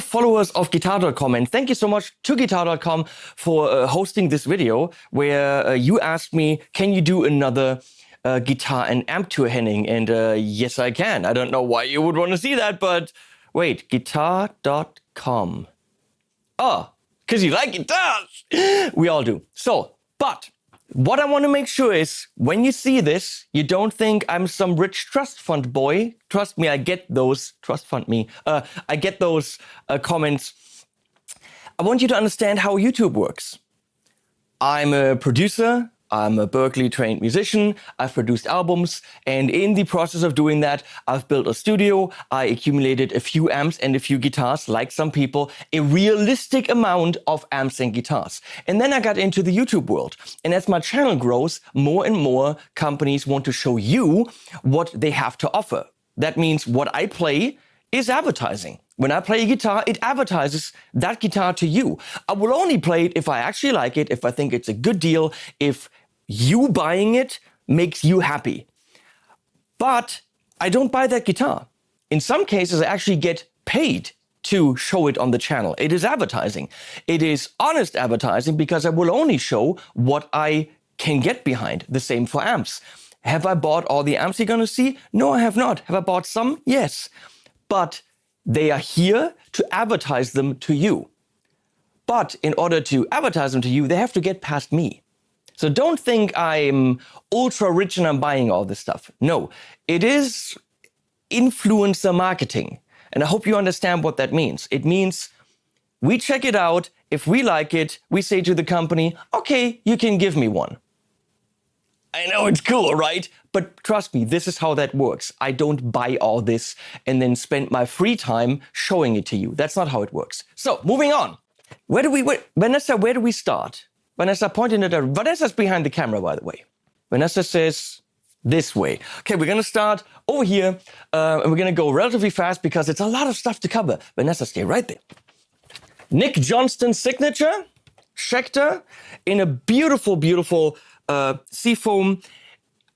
followers of Guitar.com, and thank you so much to Guitar.com for hosting this video where you asked me, can you do another guitar and amp tour, Henning? And yes, I can. I don't know why you would want to see that, but wait, Guitar.com. Oh, because you like guitars. We all do. So, but what I want to make sure is when you see this, you don't think I'm some rich trust fund boy. Trust me, I get those, trust fund me. I get those comments. I want you to understand how YouTube works. I'm a producer. I'm a Berkeley trained musician. I've produced albums. And in the process of doing that, I've built a studio. I accumulated a few amps and a few guitars, like some people, a realistic amount of amps and guitars. And then I got into the YouTube world. And as my channel grows, more and more companies want to show you what they have to offer. That means what I play is advertising. When I play a guitar, it advertises that guitar to you. I will only play it if I actually like it, if I think it's a good deal, if you buying it makes you happy. But I don't buy that guitar. In some cases, I actually get paid to show it on the channel. It is advertising. It is honest advertising because I will only show what I can get behind. The same for amps. Have I bought all the amps you're gonna see? No, I have not. Have I bought some? Yes. But they are here to advertise them to you. But in order to advertise them to you, they have to get past me. So don't think I'm ultra rich and I'm buying all this stuff. No, it is influencer marketing. And I hope you understand what that means. It means we check it out. If we like it, we say to the company, okay, you can give me one. I know it's cool, right? But trust me, this is how that works. I don't buy all this and then spend my free time showing it to you. That's not how it works. So moving on. Vanessa, where do we start? Vanessa pointing at her. Vanessa's behind the camera, by the way. Vanessa says this way. Okay, we're gonna start over here and we're gonna go relatively fast because it's a lot of stuff to cover. Vanessa, stay right there. Nick Johnston signature, Schecter, in a beautiful, beautiful seafoam.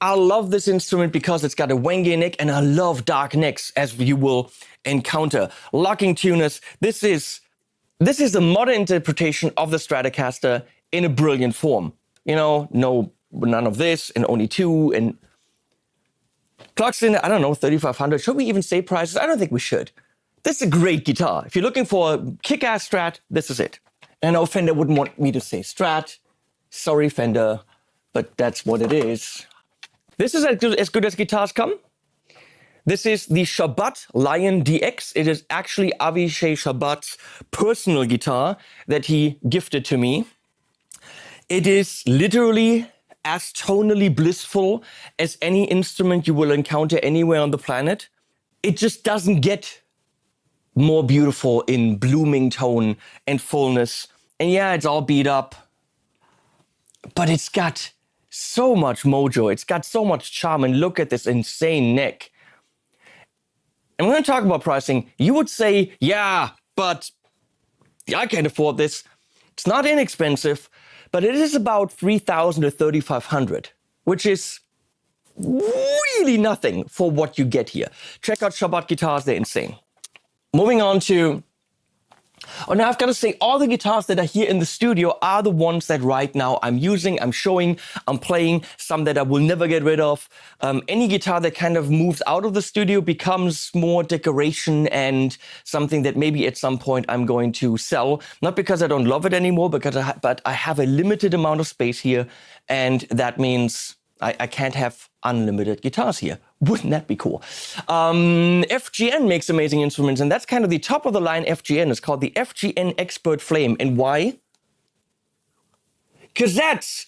I love this instrument because it's got a wangy neck and I love dark necks, as you will encounter. Locking tuners. This is a modern interpretation of the Stratocaster in a brilliant form. You know, none of this, and only two, and clocks in, I don't know, 3,500. Should we even say prices? I don't think we should. This is a great guitar. If you're looking for a kick-ass Strat, this is it. And I know Fender wouldn't want me to say Strat. Sorry, Fender, but that's what it is. This is as good as guitars come. This is the Shabbat Lion DX. It is actually Avishai Shabbat's personal guitar that he gifted to me. It is literally as tonally blissful as any instrument you will encounter anywhere on the planet. It just doesn't get more beautiful in blooming tone and fullness. And yeah, it's all beat up, but it's got so much mojo. It's got so much charm, and look at this insane neck. And we're going to talk about pricing. You would say, yeah, but I can't afford this. It's not inexpensive, but it is about 3,000 to 3,500, which is really nothing for what you get here. Check out Shabbat guitars, they're insane. Moving on to, now I've got to say, all the guitars that are here in the studio are the ones that right now I'm using, I'm showing, I'm playing, some that I will never get rid of. Any guitar that kind of moves out of the studio becomes more decoration and something that maybe at some point I'm going to sell. Not because I don't love it anymore, but I have a limited amount of space here, and that means I can't have unlimited guitars here. Wouldn't that be cool? FGN makes amazing instruments, and that's kind of the top of the line FGN. It's called the FGN Expert Flame. And why? Because that's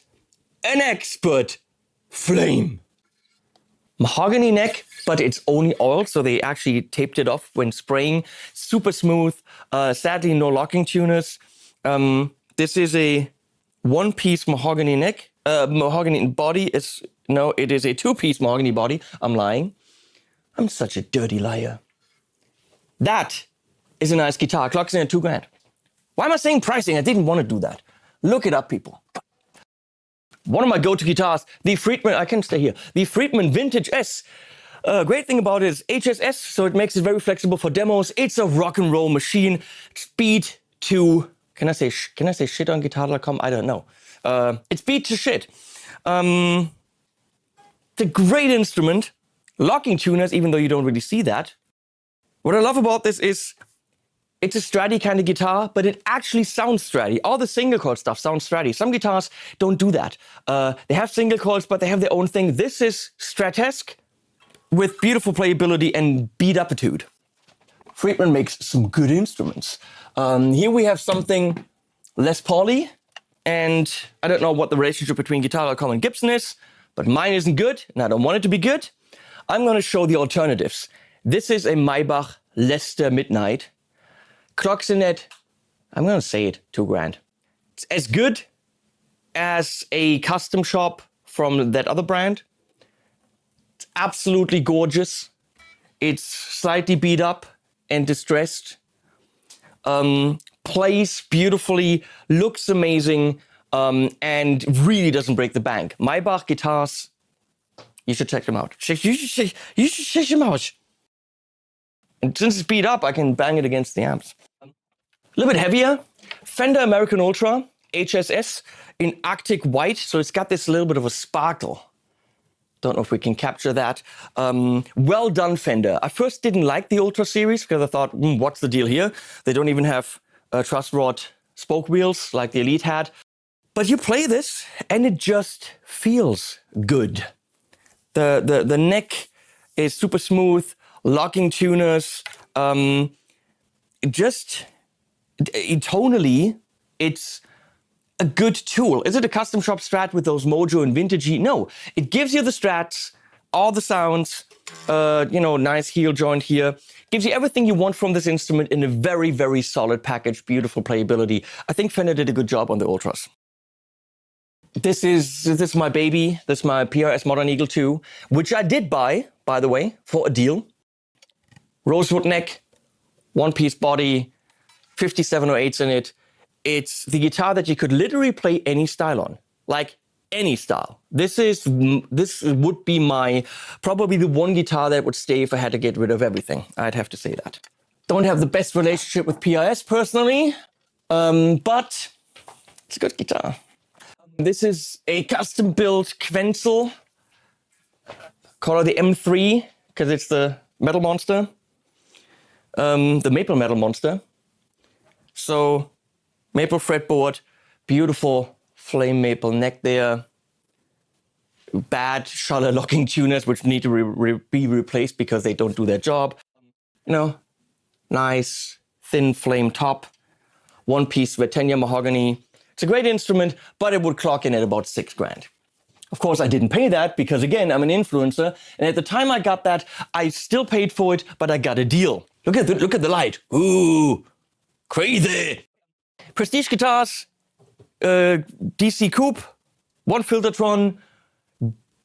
an expert flame. Mahogany neck, but it's only oil, so they actually taped it off when spraying. Super smooth. Sadly, no locking tuners. This is a one-piece mahogany neck. Mahogany body is, no, it is a two-piece mahogany body. I'm lying. I'm such a dirty liar. That is a nice guitar. Clocks in at $2,000. Why am I saying pricing? I didn't want to do that. Look it up, people. One of my go-to guitars, the Friedman, I can stay here. The Friedman Vintage S. Great thing about it is HSS, so it makes it very flexible for demos. It's a rock and roll machine. Speed to, can I say shit on guitar.com? I don't know. It's beat to shit. It's a great instrument. Locking tuners, even though you don't really see that. What I love about this is it's a Stratty kind of guitar, but it actually sounds Stratty. All the single coil stuff sounds Stratty. Some guitars don't do that. They have single coils, but they have their own thing. This is Stratesque with beautiful playability and beat-upitude. Friedman makes some good instruments. Here we have something Les Pauly, and I don't know what the relationship between Guitar.com and Gibson is, but mine isn't good, and I don't want it to be good. I'm going to show the alternatives. This is a Maybach Leicester Midnight. Clocks in at, I'm going to say it, $2,000. It's as good as a custom shop from that other brand. It's absolutely gorgeous. It's slightly beat up and distressed. Plays beautifully, looks amazing, and really doesn't break the bank. Maybach guitars, you should check them out. You should check them out. And since it's beat up, I can bang it against the amps. A little bit heavier. Fender American Ultra HSS in Arctic White, so it's got this little bit of a sparkle. Don't know if we can capture that. Well done, Fender. I first didn't like the Ultra series because I thought, what's the deal here? They don't even have truss rod spoke wheels like the Elite had. But you play this and it just feels good. The neck is super smooth, locking tuners. Tonally, it's a good tool. Is it a custom shop Strat with those Mojo and Vintagey? No, it gives you the Strats, all the sounds, nice heel joint here. Gives you everything you want from this instrument in a very, very solid package, beautiful playability. I think Fender did a good job on the Ultras. This is my baby. This is my PRS Modern Eagle 2, which I did buy, by the way, for a deal. Rosewood neck, one-piece body, 5708s in it. It's the guitar that you could literally play any style on, like any style. This would be probably the one guitar that would stay if I had to get rid of everything. I'd have to say that. Don't have the best relationship with PRS personally, but it's a good guitar. This is a custom-built KVenzel. Call it the M3 because it's the metal monster, the maple metal monster. So maple fretboard, beautiful flame maple neck there. Bad shutter locking tuners which need to be replaced because they don't do their job. Nice thin flame top, one-piece Virginia mahogany. It's a great instrument, but it would clock in at about $6,000. Of course, I didn't pay that because, again, I'm an influencer. And at the time I got that, I still paid for it, but I got a deal. Look at the light. Ooh, crazy. Prestige guitars, DC Coupe, one Filtertron,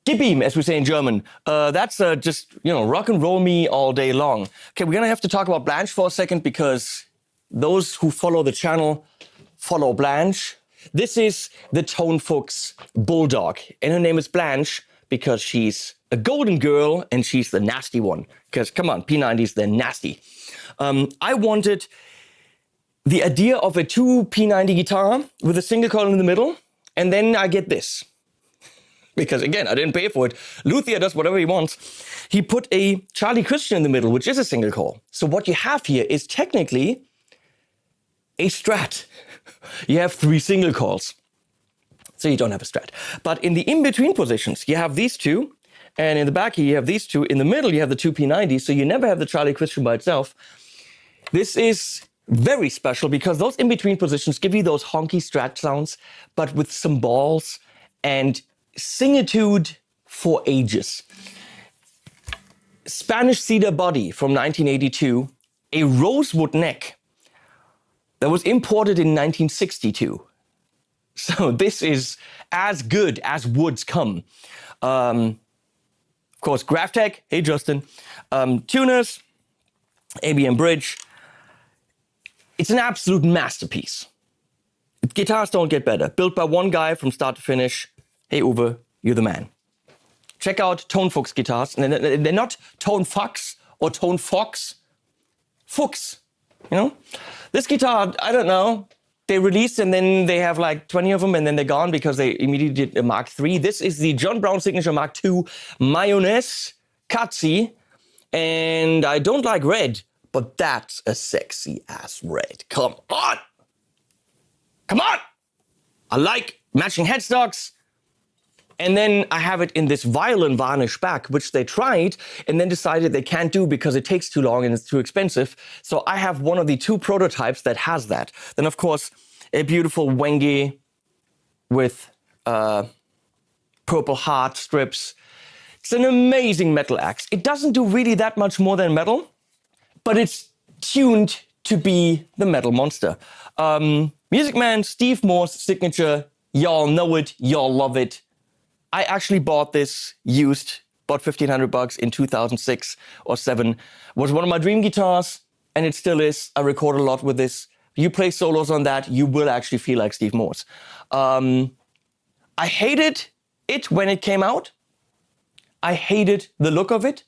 Gib as we say in German. That's just, rock and roll me all day long. Okay, we're going to have to talk about Blanche for a second because those who follow the channel follow Blanche. This is the Tone Fuchs Bulldog, and her name is Blanche because she's a golden girl and she's the nasty one. Because, come on, P90s, they're nasty. I wanted the idea of a two P90 guitar with a single coil in the middle, and then I get this. Because, again, I didn't pay for it. Luthier does whatever he wants. He put a Charlie Christian in the middle, which is a single coil. So what you have here is technically a Strat. You have three single coils, so you don't have a Strat. But in the in-between positions, you have these two, and in the back here, you have these two. In the middle, you have the two P90s, so you never have the Charlie Christian by itself. This is very special because those in-between positions give you those honky Strat sounds, but with some balls and singitude for ages. Spanish cedar body from 1982, a rosewood neck that was imported in 1962. So this is as good as woods come. Of course, Graphtec, hey Justin. Tuners, ABM bridge. It's an absolute masterpiece. Guitars don't get better. Built by one guy from start to finish. Hey Uwe, you're the man. check out Tone Fuchs guitars. And they're not Tone Fox or Tone Fox. Fuchs, you know? This guitar, I don't know. They released and then they have like 20 of them and then they're gone because they immediately did a Mark III. This is the John Brown Signature Mark II Mayonnaise Katsi. And I don't like red, but that's a sexy ass red. Come on. Come on. I like matching headstocks. And then I have it in this violin varnish back, which they tried and then decided they can't do because it takes too long and it's too expensive. So I have one of the 2 prototypes that has that. Then, of course, a beautiful Wenge with purple heart strips. It's an amazing metal axe. It doesn't do really that much more than metal, but it's tuned to be the metal monster. Music Man Steve Moore's signature. Y'all know it. Y'all love it. I actually bought this used, bought $1,500 in 2006 or 7. Was one of my dream guitars, and it still is. I record a lot with this. You play solos on that, you will actually feel like Steve Moore's. I hated it when it came out. I hated the look of it.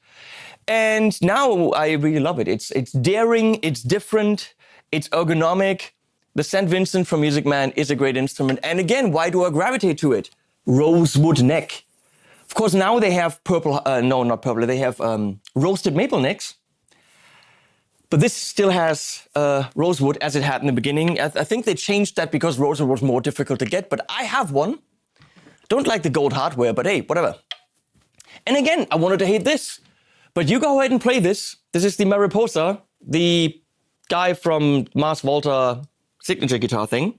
And now I really love it. It's daring, it's different, it's ergonomic. The St. Vincent from Music Man is a great instrument. And again, why do I gravitate to it? Rosewood neck. Of course, now they have purple, no, not purple, they have roasted maple necks. But this still has rosewood as it had in the beginning. I think they changed that because rosewood was more difficult to get, but I have one. Don't like the gold hardware, but hey, whatever. And again, I wanted to hate this, but you go ahead and play this. This is the Mariposa, the guy from Mars Volta signature guitar thing.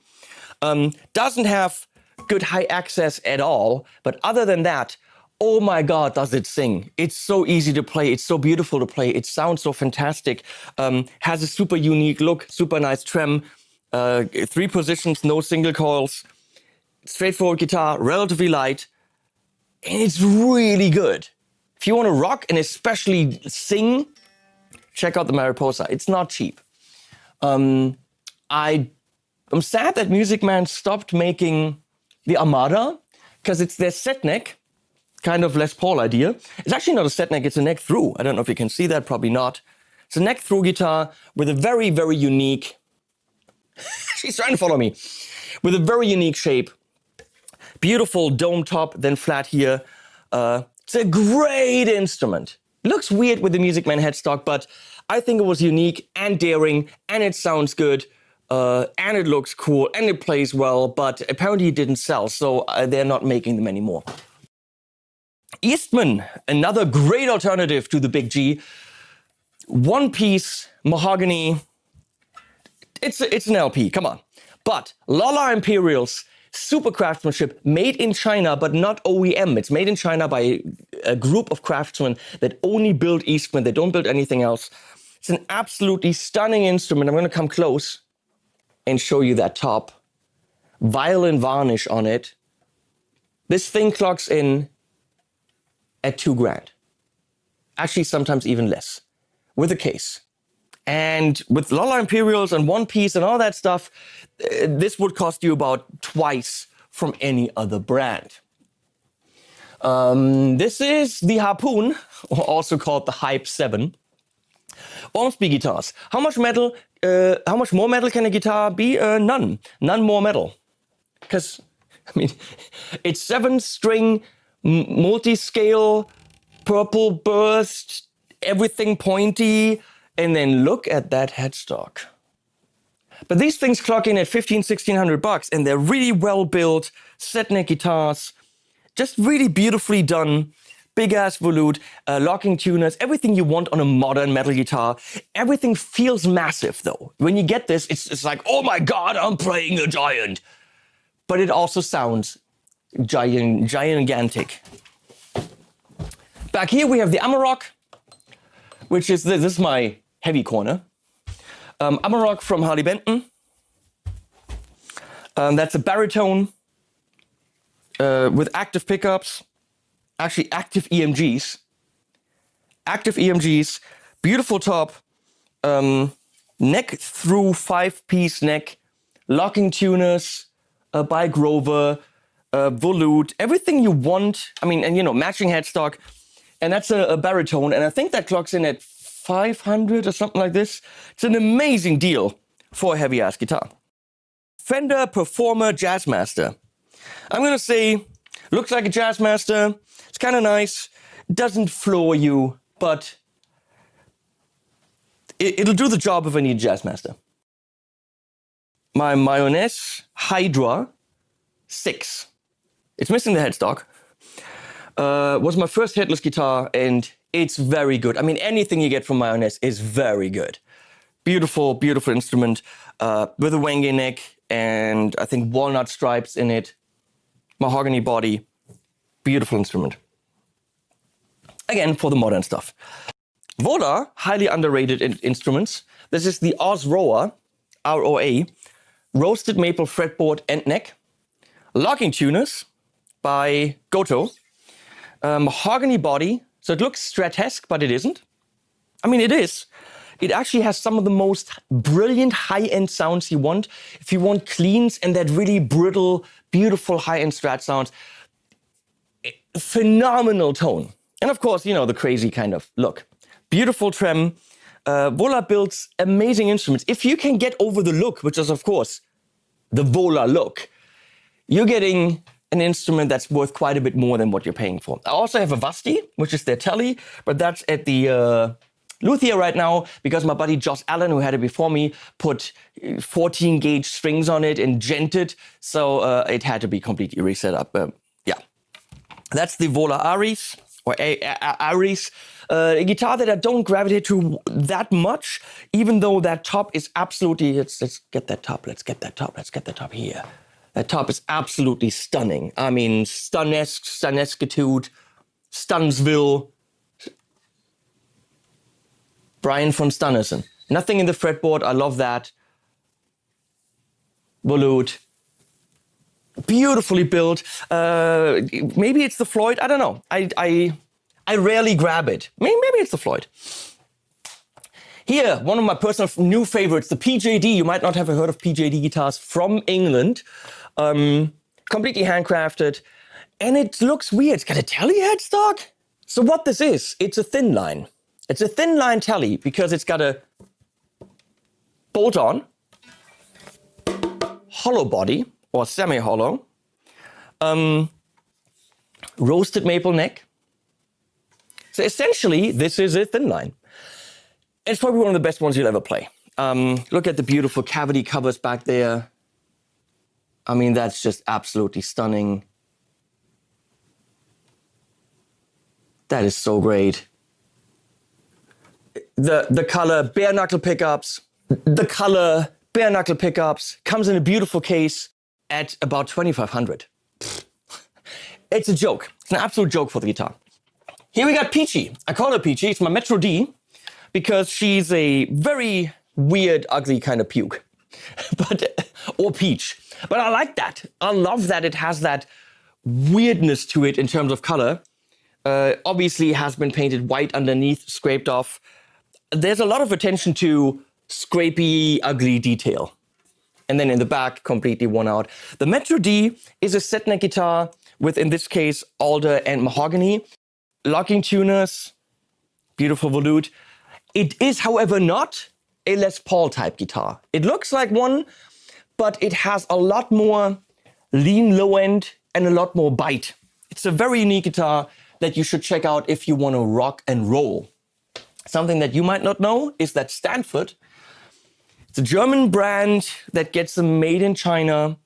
Doesn't have good high access at all, but other than that, oh my God, does it sing. It's so easy to play, it's so beautiful to play, it sounds so fantastic, has a super unique look, super nice trem, 3 positions, no single coils, straightforward guitar, relatively light, and it's really good. If you want to rock and especially sing, check out the Mariposa. It's not cheap. I'm sad that Music Man stopped making the Amada, because it's their set neck, kind of Les Paul idea. It's actually not a set neck, it's a neck through. I don't know if you can see that, probably not. It's a neck through guitar with a very, very unique, she's trying to follow me, with a very unique shape. Beautiful dome top, then flat here. It's a great instrument. Looks weird with the Music Man headstock, but I think it was unique and daring, and it sounds good. And it looks cool and it plays well, but apparently it didn't sell, so they're not making them anymore. Eastman, another great alternative to the Big G. One piece, mahogany. It's an LP, come on. But Lala Imperials, super craftsmanship, made in China, but not OEM. It's made in China by a group of craftsmen that only build Eastman. They don't build anything else. It's an absolutely stunning instrument. I'm going to come close and show you that top. Violin varnish on it. This thing clocks in at $2,000. Actually, sometimes even less, with a case. And with Lala Imperials and one piece and all that stuff, this would cost you about twice from any other brand. This is the Harpoon, also called the Hype 7. Ormsby guitars. How much metal? How much more metal can a guitar be? None. None more metal. Because, I mean, it's 7-string, multi-scale, purple burst, everything pointy, and then look at that headstock. But these things clock in at $1,500-$1,600, and they're really well built, set neck guitars, just really beautifully done. Big ass volute, locking tuners, everything you want on a modern metal guitar. Everything feels massive though. When you get this, it's like, oh my God, I'm playing a giant. But it also sounds gigantic. Back here we have the Amanak, which is, this is my heavy corner. Amanak from Harley Benton. That's a baritone with active pickups. Actually, active EMGs. Active EMGs, beautiful top, neck through 5-piece neck, locking tuners by Grover, volute, everything you want. I mean, and you know, matching headstock. And that's a baritone. And I think that clocks in at 500 or something like this. It's an amazing deal for a heavy ass guitar. Fender Performer Jazzmaster. I'm going to say, looks like a Jazzmaster. It's kind of nice. Doesn't floor you, but it'll do the job if I need a Jazzmaster. My Mayonnaise Hydra 6. It's missing the headstock. Was my first headless guitar, and it's very good. I mean, anything you get from Mayonnaise is very good. Beautiful, beautiful instrument with a wenge neck and I think walnut stripes in it. Mahogany body. Beautiful instrument. Again, for the modern stuff. Vola, highly underrated instruments. This is the Oz Roa, R-O-A, roasted maple fretboard and neck. Locking tuners by Goto. Mahogany body, so it looks Strat-esque, but it isn't. I mean, it is. It actually has some of the most brilliant high-end sounds you want. If you want cleans and that really brittle, beautiful high-end Strat sounds, phenomenal tone. And of course, you know, the crazy kind of look. Beautiful trem. Vola builds amazing instruments. If you can get over the look, which is of course the Vola look, you're getting an instrument that's worth quite a bit more than what you're paying for. I also have a Vasti, which is their Telly, but that's at the luthier right now because my buddy Josh Allen, who had it before me, put 14 gauge strings on it and gented, so it had to be completely reset up. Yeah, that's the Varia Aries, or Aries, a guitar that I don't gravitate to that much, even though that top is absolutely, let's get that top, let's get that top here. That top is absolutely stunning. I mean, Stunnesque, Stunnesquitude, Stunsville, Brian von Stunnison. Nothing in the fretboard, I love that. Volute. Beautifully built. Maybe it's the Floyd, I don't know. I rarely grab it. Maybe it's the Floyd. Here, one of my personal new favorites, the PJD. You might not have heard of PJD guitars from England. Completely handcrafted. And it looks weird. It's got a Telly headstock. So what this is, it's a thin line. It's a thin line Telly because it's got a bolt-on, hollow body, or semi-hollow, roasted maple neck. So essentially, this is a thin line. It's probably one of the best ones you'll ever play. Look at the beautiful cavity covers back there. I mean, that's just absolutely stunning. That is so great. The color bare knuckle pickups. The color bare knuckle pickups comes in a beautiful case at about 2,500. It's a joke. It's an absolute joke for the guitar. Here we got Peachy. I call her Peachy. It's my Metro D because she's a very weird, ugly kind of puke. Or peach. But I like that. I love that it has that weirdness to it in terms of color. Obviously, it has been painted white underneath, scraped off. There's a lot of attention to scrapey, ugly detail. And then in the back, completely worn out. The Metro D is a set neck guitar with, in this case, alder and mahogany. Locking tuners, beautiful volute. It is, however, not a Les Paul type guitar. It looks like one, but it has a lot more lean low end and a lot more bite. It's a very unique guitar that you should check out if you want to rock and roll. Something that you might not know is that Stanford, it's a German brand that gets them made in China,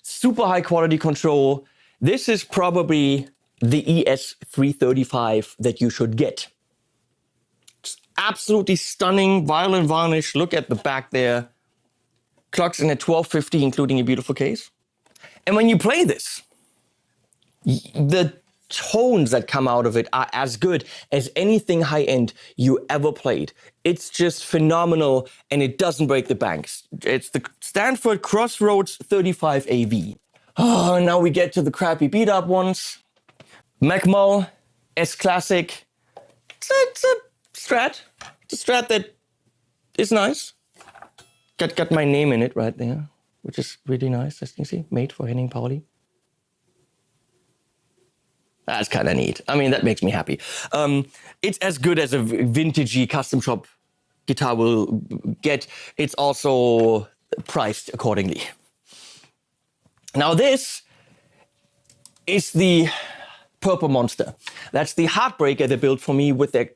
super high quality control. This is probably the ES335 that you should get. It's absolutely stunning, violin varnish. Look at the back there. Clocks in at 1250, including a beautiful case. And when you play this, the tones that come out of it are as good as anything high-end you ever played. It's just phenomenal, and it doesn't break the banks. It's the Stanford Crossroads 35 AV. Oh, now we get to the crappy beat-up ones. Macmole S Classic. It's a Strat. It's a Strat that is nice. Got my name in it right there, which is really nice, as you can see. Made for Henning Pauly. That's kind of neat. I mean, that makes me happy. It's as good as a vintagey custom shop guitar will get. It's also priced accordingly. Now this is the Purple Monster. That's the heartbreaker they built for me with their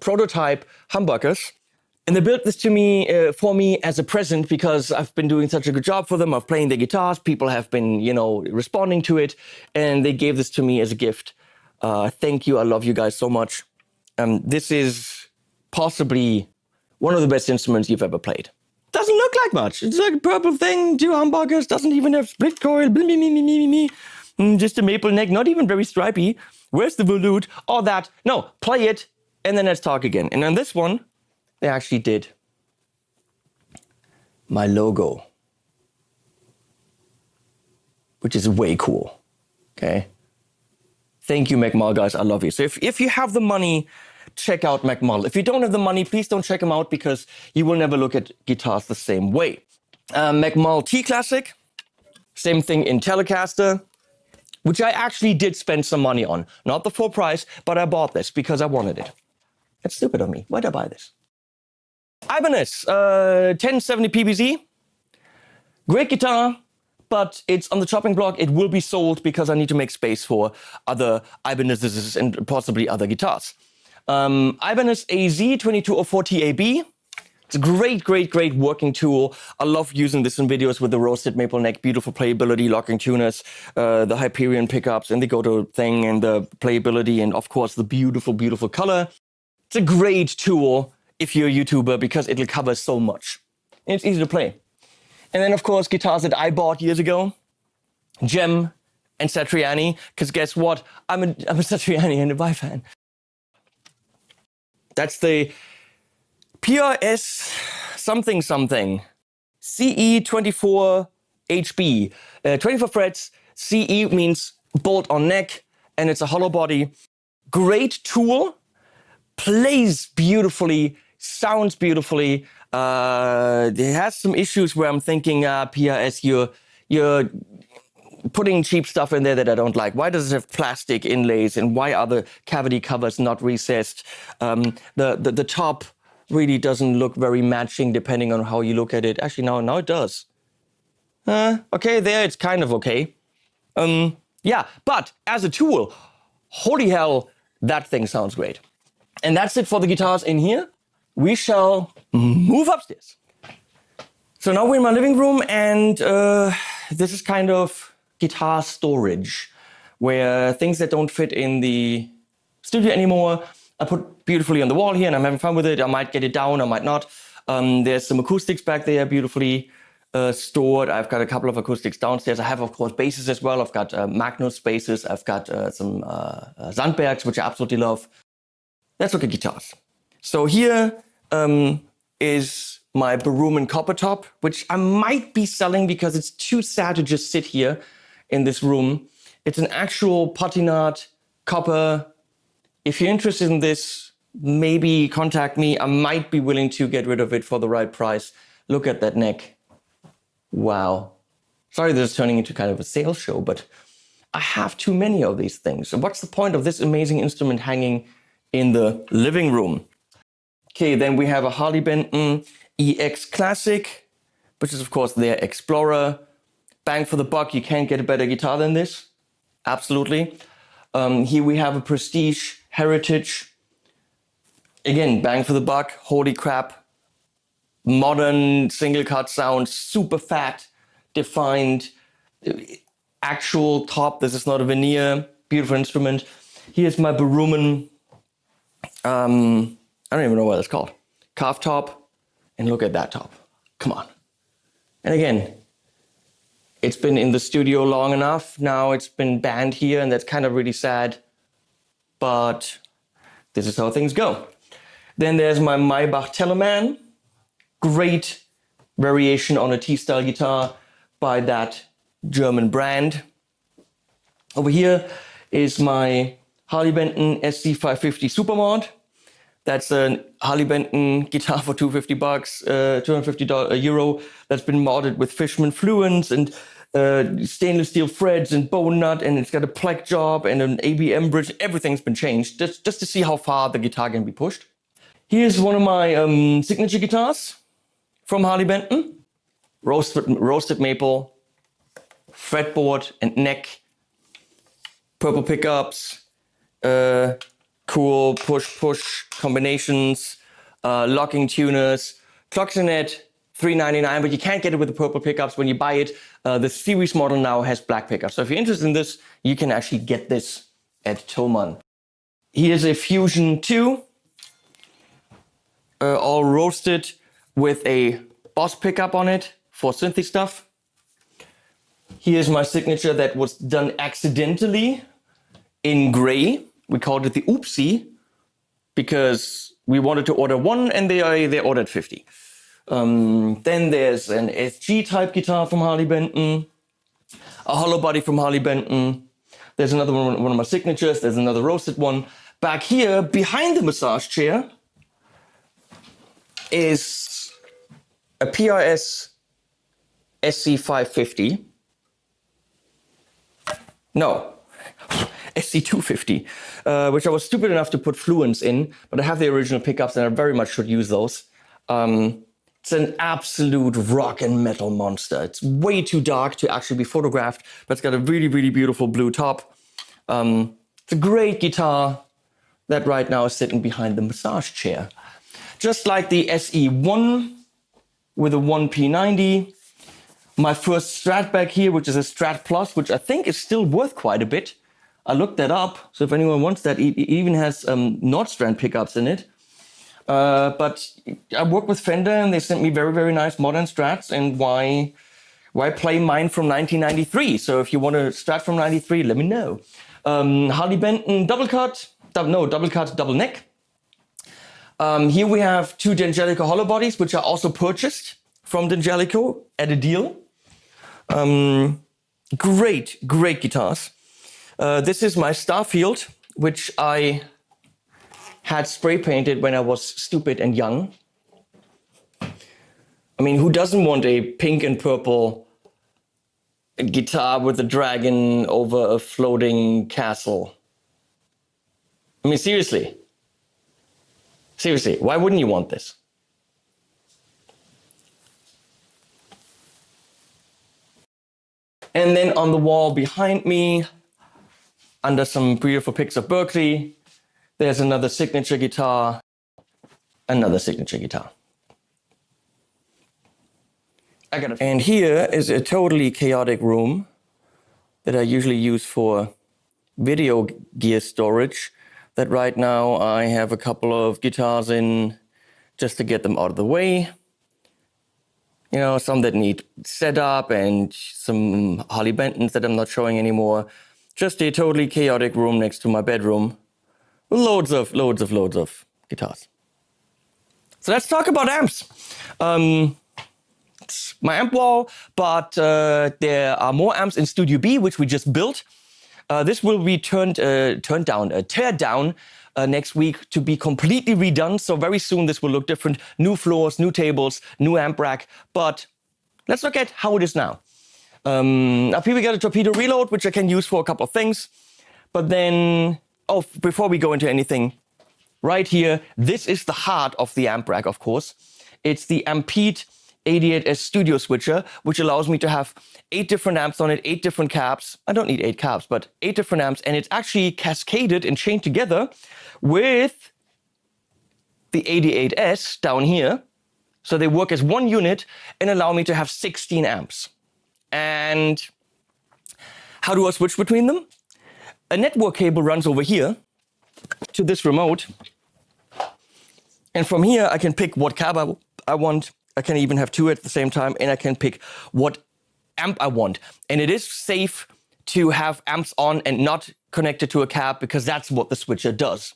prototype humbuckers. And they built this to me for me as a present because I've been doing such a good job for them of playing the guitars. People have been, you know, responding to it, and they gave this to me as a gift. Thank you. I love you guys so much. This is possibly one of the best instruments you've ever played. Doesn't look like much. It's like a purple thing, 2 humbuckers, doesn't even have split coil, just a maple neck, not even very stripy. Where's the volute? All that. No, play it, and then let's talk again. And on this one, they actually did my logo, which is way cool, okay? Thank you, macmole guys, I love you. So if you have the money, check out macmole. If you don't have the money, please don't check them out because you will never look at guitars the same way. macmole T-Classic, same thing in Telecaster, which I actually did spend some money on. Not the full price, but I bought this because I wanted it. That's stupid of me. Why'd I buy this? Ibanez 1070 PBZ. Great guitar, but it's on the chopping block. It will be sold because I need to make space for other Ibanez's and possibly other guitars. Ibanez AZ22040AB. It's a great, great, great working tool. I love using this in videos with the roasted maple neck, beautiful playability, locking tuners, the Hyperion pickups and the Goto thing and the playability and of course the beautiful, beautiful color. It's a great tool if you're a YouTuber because it'll cover so much. And it's easy to play. And then of course guitars that I bought years ago, Gem and Satriani, because guess what? I'm a Satriani and a Vi fan. That's the PRS something CE24HB, 24 frets. CE means bolt on neck, and it's a hollow body. Great tool, plays beautifully, sounds beautifully. It has some issues where I'm thinking, PRS, you're putting cheap stuff in there that I don't like. Why does it have plastic inlays, and why are the cavity covers not recessed? The top really doesn't look very matching depending on how you look at it. Actually, now it does. Okay, there it's kind of okay. Yeah, but as a tool, holy hell, that thing sounds great. And that's it for the guitars in here. We shall move upstairs. So now we're in my living room, and this is kind of guitar storage, where things that don't fit in the studio anymore, I put beautifully on the wall here, and I'm having fun with it. I might get it down, I might not. There's some acoustics back there, beautifully stored. I've got a couple of acoustics downstairs. I have, of course, basses as well. I've got Magnus basses. I've got some Sandbergs, which I absolutely love. Let's look at guitars. So here is my Berumen copper top, which I might be selling because it's too sad to just sit here in this room. It's an actual patinate copper. If you're interested in this, maybe contact me. I might be willing to get rid of it for the right price. Look at that neck. Wow. Sorry, this is turning into kind of a sales show, but I have too many of these things. So what's the point of this amazing instrument hanging in the living room? Okay, then we have a Harley Benton EX Classic, which is of course their Explorer. Bang for the buck, you can't get a better guitar than this. Absolutely. Here we have a Prestige Heritage. Again, bang for the buck, holy crap. Modern single cut sound, super fat, defined, actual top. This is not a veneer, beautiful instrument. Here's my Berumen, I don't even know what it's called. Calf top, and look at that top. Come on. And again, it's been in the studio long enough. Now it's been banned here, and that's kind of really sad. But this is how things go. Then there's my Maybach Telemann. Great variation on a T-style guitar by that German brand. Over here is my Harley Benton SC550 Supermod. That's a Harley Benton guitar for $250, €250 that's been modded with Fishman Fluence and stainless steel frets and bone nut, and it's got a pleck job and an ABM bridge. Everything's been changed just to see how far the guitar can be pushed. Here's one of my signature guitars from Harley Benton. Roasted maple, fretboard and neck, purple pickups, cool push combinations, locking tuners, Cloxinet, $3.99, but you can't get it with the purple pickups. When you buy it, the series model now has black pickups. So if you're interested in this, you can actually get this at Thomann. Here's a Fusion 2, all roasted with a Boss pickup on it for synthy stuff. Here's my signature that was done accidentally in gray. We called it the Oopsie because we wanted to order one and they ordered 50. Then there's an SG type guitar from Harley Benton, a hollow body from Harley Benton. There's another one of my signatures. There's another roasted one. Back here, behind the massage chair, is a PRS SC550. No, SC250, which I was stupid enough to put Fluence in, but I have the original pickups and I very much should use those. It's an absolute rock and metal monster. It's way too dark to actually be photographed, but it's got a really, really beautiful blue top. It's a great guitar that right now is sitting behind the massage chair. Just like the SE1 with a 1P90. My first Strat back here, which is a Strat Plus, which I think is still worth quite a bit. I looked that up, so if anyone wants that, it even has Nordstrand pickups in it. But I work with Fender and they sent me very, very nice modern Strats, and why play mine from 1993? So if you want a Strat from 93, let me know. Harley Benton double cut, double neck. Here we have two D'Angelico hollow bodies, which are also purchased from D'Angelico at a deal. Great guitars. This is my Starfield, which I had spray painted when I was stupid and young. I mean, who doesn't want a pink and purple guitar with a dragon over a floating castle? I mean, seriously. Seriously, why wouldn't you want this? And then on the wall behind me, under some beautiful pics of Berkeley, there's another signature guitar, another signature guitar. And here is a totally chaotic room that I usually use for video gear storage, that right now I have a couple of guitars in just to get them out of the way. You know, some that need setup and some Harley Bentons that I'm not showing anymore. Just a totally chaotic room next to my bedroom. Loads of guitars. So let's talk about amps. It's my amp wall, but there are more amps in Studio B, which we just built. This will be teared down next week to be completely redone. So very soon this will look different. New floors, new tables, new amp rack. But let's look at how it is now. Up here we got a torpedo reload, which I can use for a couple of things. But then, before we go into anything, right here, this is the heart of the amp rack, of course. It's the Ampede 88S Studio Switcher, which allows me to have 8 different amps on it, 8 different cabs. I don't need 8 cabs, but 8 different amps, and it's actually cascaded and chained together with the 88S down here. So they work as one unit and allow me to have 16 amps. And how do I switch between them? A network cable runs over here to this remote. And from here, I can pick what cab I want. I can even have 2 at the same time, and I can pick what amp I want. And it is safe to have amps on and not connected to a cab, because that's what the switcher does.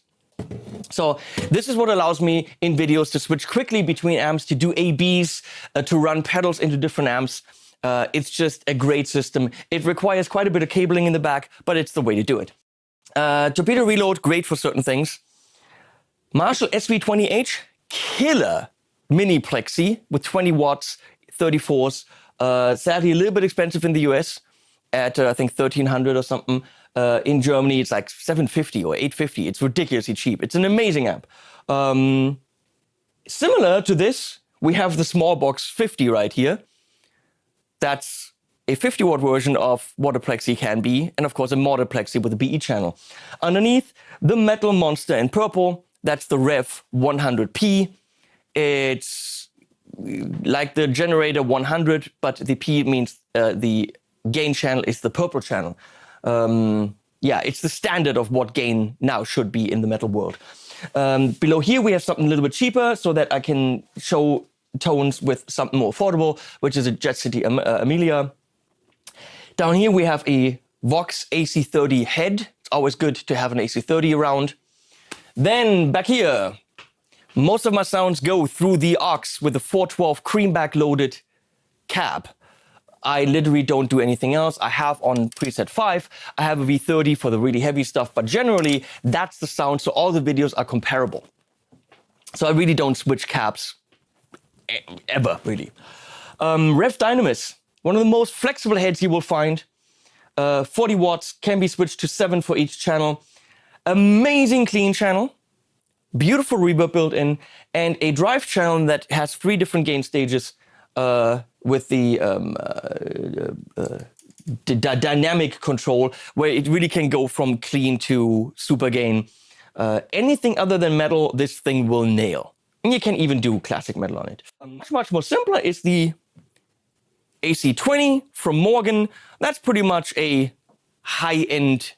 So this is what allows me in videos to switch quickly between amps, to do ABs, to run pedals into different amps. It's just a great system. It requires quite a bit of cabling in the back, but it's the way to do it. Torpedo reload, great for certain things. Marshall SV20H, killer mini plexi with 20 watts, 34s, Sadly, a little bit expensive in the US at, I think, 1,300 or something. In Germany, it's like 750 or 850. It's ridiculously cheap. It's an amazing amp. Similar to this, we have the small box 50 right here. That's a 50 watt version of what a plexi can be, and of course a modded plexi with a BE channel. Underneath, the metal monster in purple, that's the Rev 100P. It's like the generator 100, but the P means the gain channel is the purple channel. Yeah, it's the standard of what gain now should be in the metal world. Below here, we have something a little bit cheaper so that I can show tones with something more affordable, which is a Jet City Amelia. Down here, we have a Vox AC30 head. It's always good to have an AC30 around. Then back here, most of my sounds go through the aux with a 412 creamback loaded cab. I literally don't do anything else. I have on preset 5, I have a V30 for the really heavy stuff, but generally that's the sound, so all the videos are comparable. So I really don't switch cabs ever, really. Rev Dynamis, one of the most flexible heads you will find. 40 watts, can be switched to 7 for each channel. Amazing clean channel, beautiful reverb built in, and a drive channel that has 3 different gain stages with the dynamic control, where it really can go from clean to super gain. Anything other than metal, this thing will nail. And you can even do classic metal on it. Much more simpler is the AC20 from Morgan. That's pretty much a high-end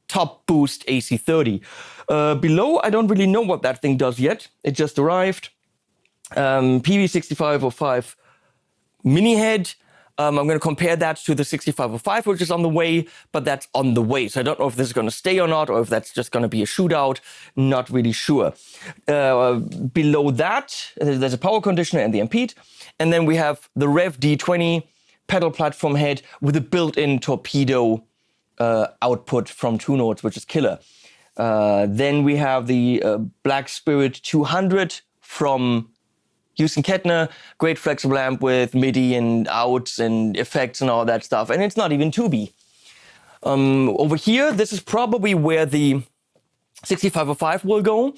top boost AC30. Below, I don't really know what that thing does yet. It just arrived. PV6505 mini head. I'm going to compare that to the 6505, which is on the way, but that's on the way. So I don't know if this is going to stay or not, or if that's just going to be a shootout. Not really sure. Below that, there's a power conditioner and the Ampede. And then we have the Rev D20 pedal platform head with a built-in torpedo output from 2 notes, which is killer. Then we have the Black Spirit 200 from Houston Kettner, great flexible amp with MIDI and outs and effects and all that stuff. And it's not even 2B. Over here, this is probably where the 6505 will go.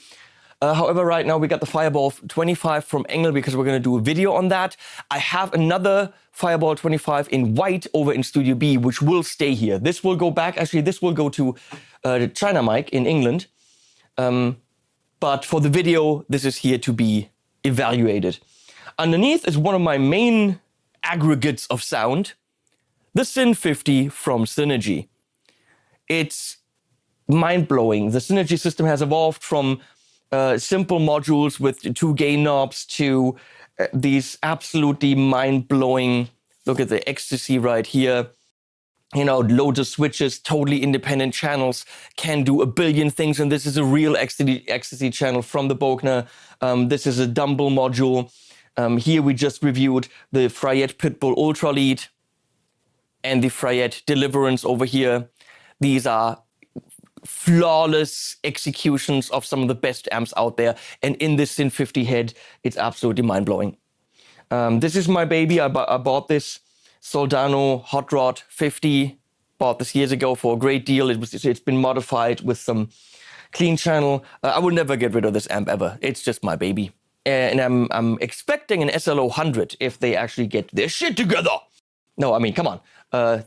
However, right now we got the Fireball 25 from Engel because we're going to do a video on that. I have another Fireball 25 in white over in Studio B, which will stay here. This will go back. Actually, this will go to the China mic in England. But for the video, this is here to be evaluated. Underneath is one of my main aggregates of sound, the Syn 50 from Synergy. It's mind-blowing. The Synergy system has evolved from simple modules with 2 gain knobs to these absolutely mind-blowing, look at the ecstasy right here, you know, loads of switches, totally independent channels, can do a billion things, and this is a real ecstasy channel from the Bogner. This is a Dumble module. Here we just reviewed the Fryette Pitbull Ultra Lead and the Fryette Deliverance over here. These are flawless executions of some of the best amps out there, and in this Syn 50 head, it's absolutely mind-blowing. This is my baby. I bought this Soldano Hot Rod 50, bought this years ago for a great deal. It's been modified with some clean channel. I will never get rid of this amp ever. It's just my baby. And I'm expecting an SLO 100 if they actually get their shit together. No, I mean, come on.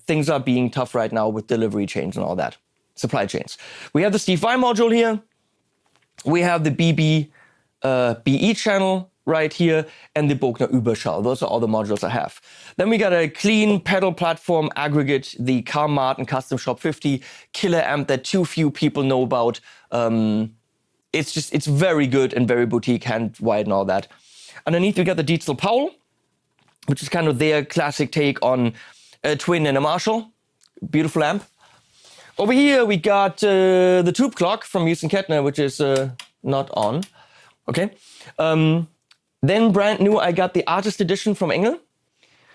Things are being tough right now with delivery chains and all that. Supply chains. We have the Steve Vai module here. We have the BB BE channel right here, and the Bogner Überschall. Those are all the modules I have. Then we got a clean pedal platform aggregate, the Carl Martin Custom Shop 50 killer amp that too few people know about. It's very good and very boutique, hand wide and all that. Underneath we got the Dietzel Powell, which is kind of their classic take on a twin and a Marshall. Beautiful amp. Over here we got the Tube Clock from Houston Kettner, which is not on. Okay. Then brand new, I got the Artist Edition from Engel,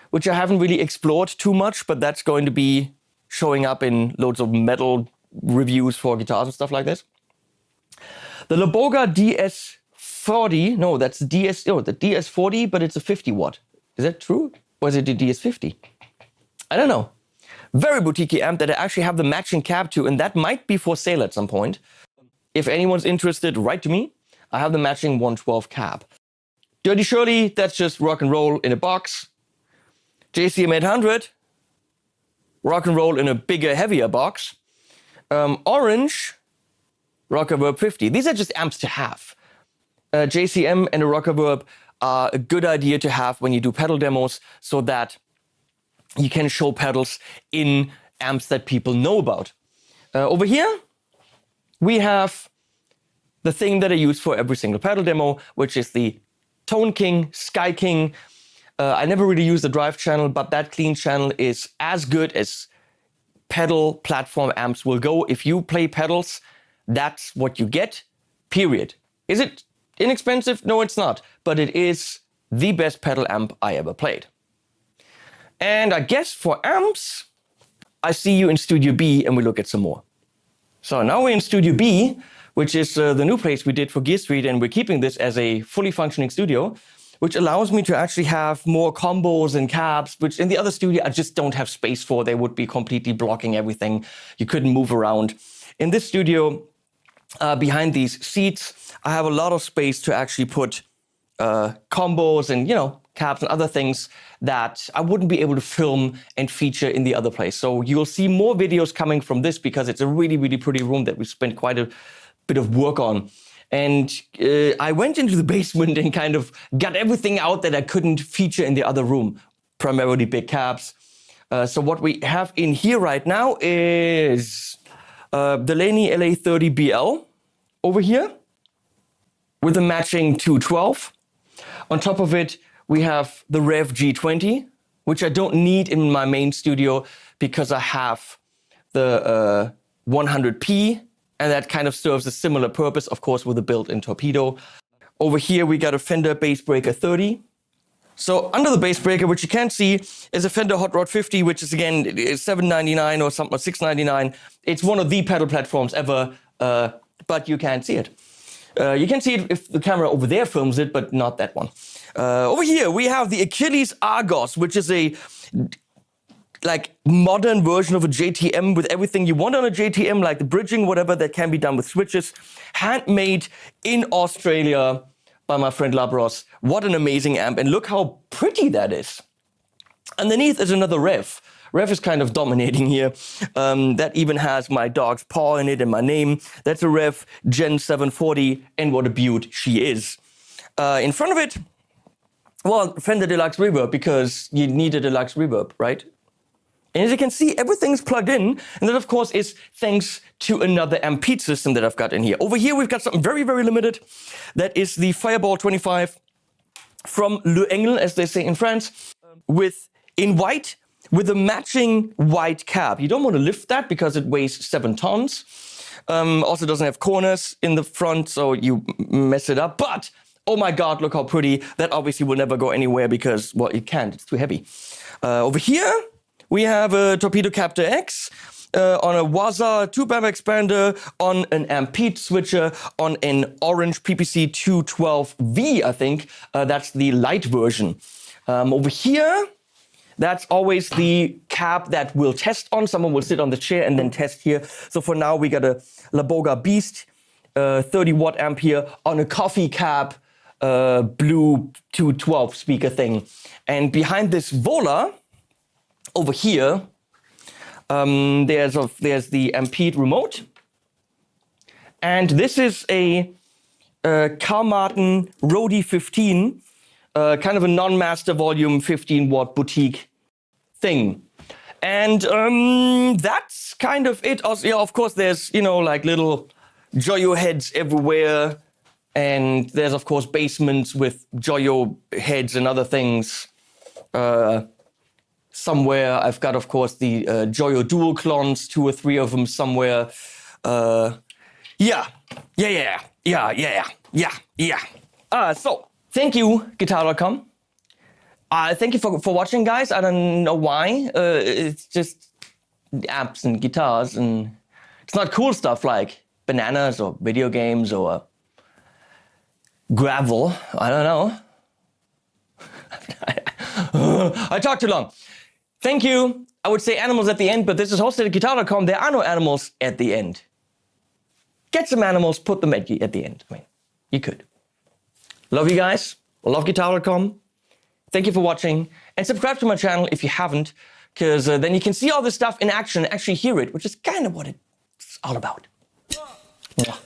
which I haven't really explored too much, but that's going to be showing up in loads of metal reviews for guitars and stuff like this. The Laboga DS40, no, that's the DS40, but it's a 50 watt. Is that true? Was it the DS50? I don't know. Very boutique amp that I actually have the matching cab to, and that might be for sale at some point. If anyone's interested, write to me. I have the matching 112 cab. Dirty Shirley, that's just rock and roll in a box. JCM 800, rock and roll in a bigger, heavier box. Orange, Rockerverb 50. These are just amps to have. JCM and a Rockerverb are a good idea to have when you do pedal demos so that you can show pedals in amps that people know about. Over here, we have the thing that I use for every single pedal demo, which is the Tone King, Sky King. I never really use the drive channel, but that clean channel is as good as pedal platform amps will go. If you play pedals, that's what you get, period. Is it inexpensive? No, it's not. But it is the best pedal amp I ever played. And I guess for amps, I see you in Studio B and we look at some more. So now we're in Studio B, which is the new place we did for Gear Street, and we're keeping this as a fully functioning studio, which allows me to actually have more combos and cabs, which in the other studio I just don't have space for. They would be completely blocking everything. You couldn't move around. In this studio, behind these seats, I have a lot of space to actually put combos and, you know, cabs and other things that I wouldn't be able to film and feature in the other place. So you'll see more videos coming from this because it's a really, really pretty room that we spent quite a bit of work on. And I went into the basement and kind of got everything out that I couldn't feature in the other room, primarily big cabs. So what we have in here right now is Delaney LA30BL over here with a matching 212. On top of it, we have the Rev G20, which I don't need in my main studio because I have the 100P, and that kind of serves a similar purpose, of course, with a built-in torpedo. Over here, we got a Fender Bass Breaker 30. So under the bass breaker, which you can't see, is a Fender Hot Rod 50, which is again $799 or something, or $699. It's one of the pedal platforms ever, but you can't see it. You can see it if the camera over there films it, but not that one. Over here, we have the Achilles Argos, which is a like modern version of a JTM with everything you want on a JTM, like the bridging, whatever that can be done with switches. Handmade in Australia by my friend Labros. What an amazing amp, and look how pretty that is. Underneath is another Rev. Rev is kind of dominating here. That even has my dog's paw in it and my name. That's a Rev Gen 740, and what a beaut she is. In front of it, well, Fender Deluxe Reverb, because you need a Deluxe Reverb, right? And as you can see, everything's plugged in, and that of course is thanks to another Ampede system that I've got in here. Over here, we've got something very, very limited. That is the Fireball 25 from Le Engel, as they say in France, in white, with a matching white cab. You don't want to lift that because it weighs 7 tons. Also doesn't have corners in the front, so you mess it up. But, oh my God, look how pretty. That obviously will never go anywhere because, well, it can't, it's too heavy. Over here, we have a Torpedo Captor X on a Waza 2-band expander, on an Ampede switcher, on an orange PPC 212V, I think. That's the light version. Over here, that's always the cab that we'll test on. Someone will sit on the chair and then test here. So for now, we got a La Boga Beast 30-watt amp here on a coffee cab blue 212 speaker thing. And behind this Vola, over here, there's the Ampede remote. And this is a Carl Martin Rody 15, kind of a non-master volume 15-watt boutique thing. And that's kind of it. Also, yeah, of course, there's, you know, like little Joyo heads everywhere. And there's, of course, basements with Joyo heads and other things. Somewhere I've got, of course, the Joyo dual clones, 2 or 3 of them somewhere. So thank you, Guitar.com. Thank you for watching, guys. I don't know why. It's just amps and guitars, and it's not cool stuff like bananas or video games or gravel. I don't know. I talked too long. Thank you. I would say animals at the end, but this is hosted at guitar.com. There are no animals at the end. Get some animals, put them at the end. I mean, you could. Love you guys. Love guitar.com. Thank you for watching. And subscribe to my channel if you haven't, because then you can see all this stuff in action and actually hear it, which is kind of what it's all about. Mwah.